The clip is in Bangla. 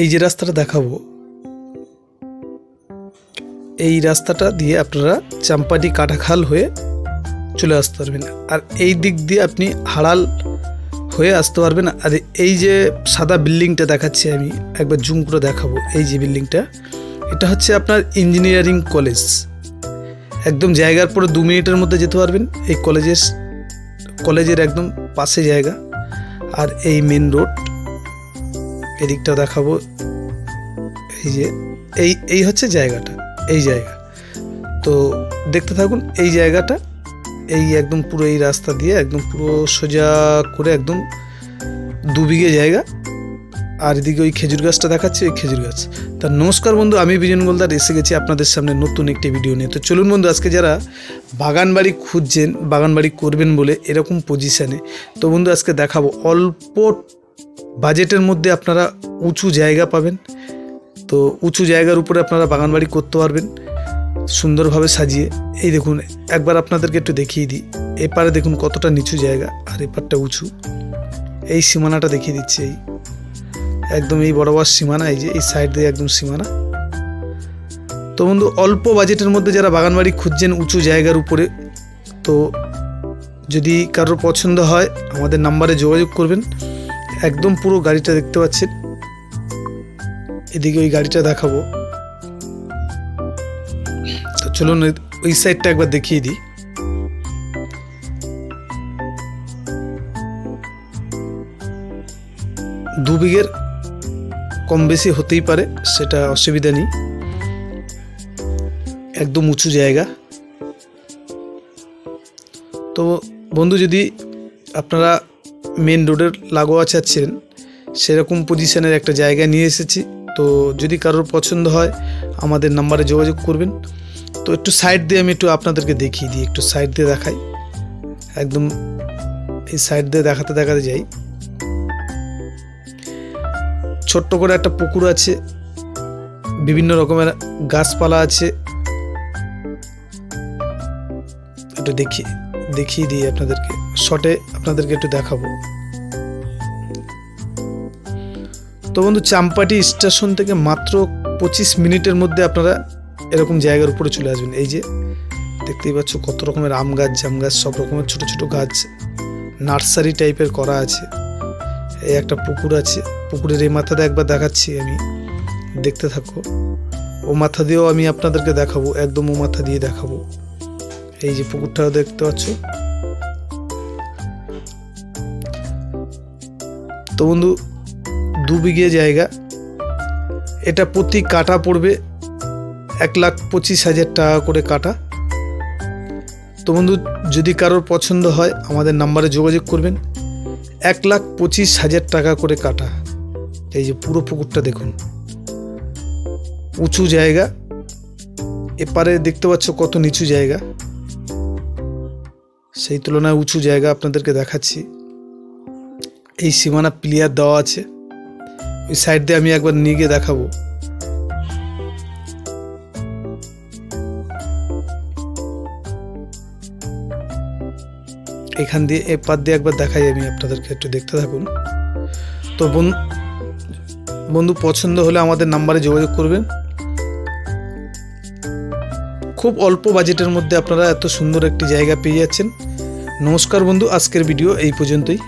এই যে রাস্তাটা দেখাবো, এই রাস্তাটা দিয়ে আপনারা চাম্পাটি কাটাখাল হয়ে চলে আসতে পারবেন। আর এই দিক দিয়ে আপনি হাড়াল হয়ে আসতে পারবেন। আর এই যে সাদা বিল্ডিংটা দেখাচ্ছি, আমি একবার জুম করে দেখাবো। এই যে বিল্ডিংটা, এটা হচ্ছে আপনার ইঞ্জিনিয়ারিং কলেজ। একদম জায়গার পরে 2 মিনিটের মধ্যে যেতে পারবেন। এই কলেজের একদম পাশে জায়গা। আর এই মেন রোড, এদিকটা দেখাবো। এই যে এই হচ্ছে জায়গাটা, এই জায়গা। তো দেখতে থাকুন এই জায়গাটা। এই একদম পুরো এই রাস্তা দিয়ে একদম পুরো সোজা করে একদম 2 বিঘে জায়গা। আর এদিকে ওই খেজুর গাছটা দেখাচ্ছি, ওই খেজুর গাছ। তা নমস্কার বন্ধু, আমি বিজন গোলদার এসে গেছি আপনাদের সামনে নতুন একটি ভিডিও নিয়ে। তো চলুন বন্ধু, আজকে যারা বাগান বাড়ি খুঁজছেন, বাগান বাড়ি করবেন বলে এরকম পজিশানে, তো বন্ধু আজকে দেখাবো অল্প বাজেটের মধ্যে আপনারা উঁচু জায়গা পাবেন। তো উঁচু জায়গার উপরে আপনারা বাগান বাড়ি করতে পারবেন সুন্দরভাবে সাজিয়ে। এই দেখুন, একবার আপনাদেরকে একটু দেখিয়ে দিই। এপারে দেখুন কতটা নিচু জায়গা, আর এপারটা উঁচু। এই সীমানাটা দেখিয়ে দিচ্ছি, এই একদম এই বড় বড় সীমানা, এই যে এই সাইড দিয়ে একদম সীমানা। তো বন্ধু অল্প বাজেটের মধ্যে যারা বাগান বাড়ি খুঁজছেন উঁচু জায়গার উপরে, তো যদি কারোর পছন্দ হয় আমাদের নাম্বারে যোগাযোগ করবেন। একদম পুরো গাড়িটা দেখতে পাচ্ছেন, এদিকে ওই গাড়িটা দেখাবো। তো চলুন ওই সাইডটা একবার দেখিয়ে দিই। দু বিঘের কম বেশি হতেই পারে, সেটা অসুবিধা নেই। একদম উঁচু জায়গা। তো বন্ধু যদি আপনারা মেন রোডের লাগোয়া চাচ্ছেন, সেরকম পজিশনের একটা জায়গা নিয়ে এসেছি। তো যদি কারোর পছন্দ হয় আমাদের নাম্বারে যোগাযোগ করবেন। তো একটু সাইড দিয়ে আমি একটু আপনাদেরকে দেখিয়ে দিই, একটু সাইড দিয়ে দেখাই। একদম এই সাইড দিয়ে দেখাতে দেখাতে যাই। ছোট্ট করে একটা পুকুর আছে, বিভিন্ন রকমের গাছপালা আছে। একটু দেখিয়ে দিই আপনাদেরকে, শর্টে আপনাদেরকে একটু দেখাবো। তো বন্ধু চাম্পাটি স্টেশন থেকে মাত্র 25 মিনিটের মধ্যে আপনারা এরকম জায়গার উপরে চলে আসবেন। এই যে দেখতেই পাচ্ছ কত রকমের আম গাছ, জাম গাছ, সব রকমের ছোট ছোট গাছ, নার্সারি টাইপের করা আছে। এই একটা পুকুর আছে, পুকুরের এই মাথাটা একবার দেখাচ্ছি আমি, দেখতে থাকো। ও মাথা দিয়েও আমি আপনাদেরকে দেখাবো, একদম ও মাথা দিয়ে দেখাবো। এই যে পুকুরটাও দেখতে পাচ্ছ। তো বন্ধু 2 বিঘে জায়গা, এটা প্রতি কাঠা পড়বে 1,25,000 টাকা করে কাঠা। তো বন্ধু যদি কারোর পছন্দ হয় আমাদের নাম্বারে যোগাযোগ করবেন। 1,25,000 টাকা করে কাঠা। এই যে পুরো পুকুরটা দেখুন, উঁচু জায়গা। এপারে দেখতে পাচ্ছ কত নিচু জায়গা, সেই তুলনায় উঁচু জায়গা আপনাদেরকে দেখাচ্ছি। এই সীমানা প্লেয়ার দেওয়া আছে, ওই সাইড দিয়ে আমি একবার নিয়ে গিয়ে দেখাবো। এখান দিয়ে এপার দিয়ে একবার দেখাই আমি আপনাদেরকে, একটু দেখতে থাকুন। তো বন্ধু পছন্দ হলে আমাদের নাম্বারে যোগাযোগ করবেন। খুব অল্প বাজেটের মধ্যে আপনারা এত সুন্দর একটি জায়গা পেয়ে যাচ্ছেন। নমস্কার বন্ধু, আজকের ভিডিও এই পর্যন্তই।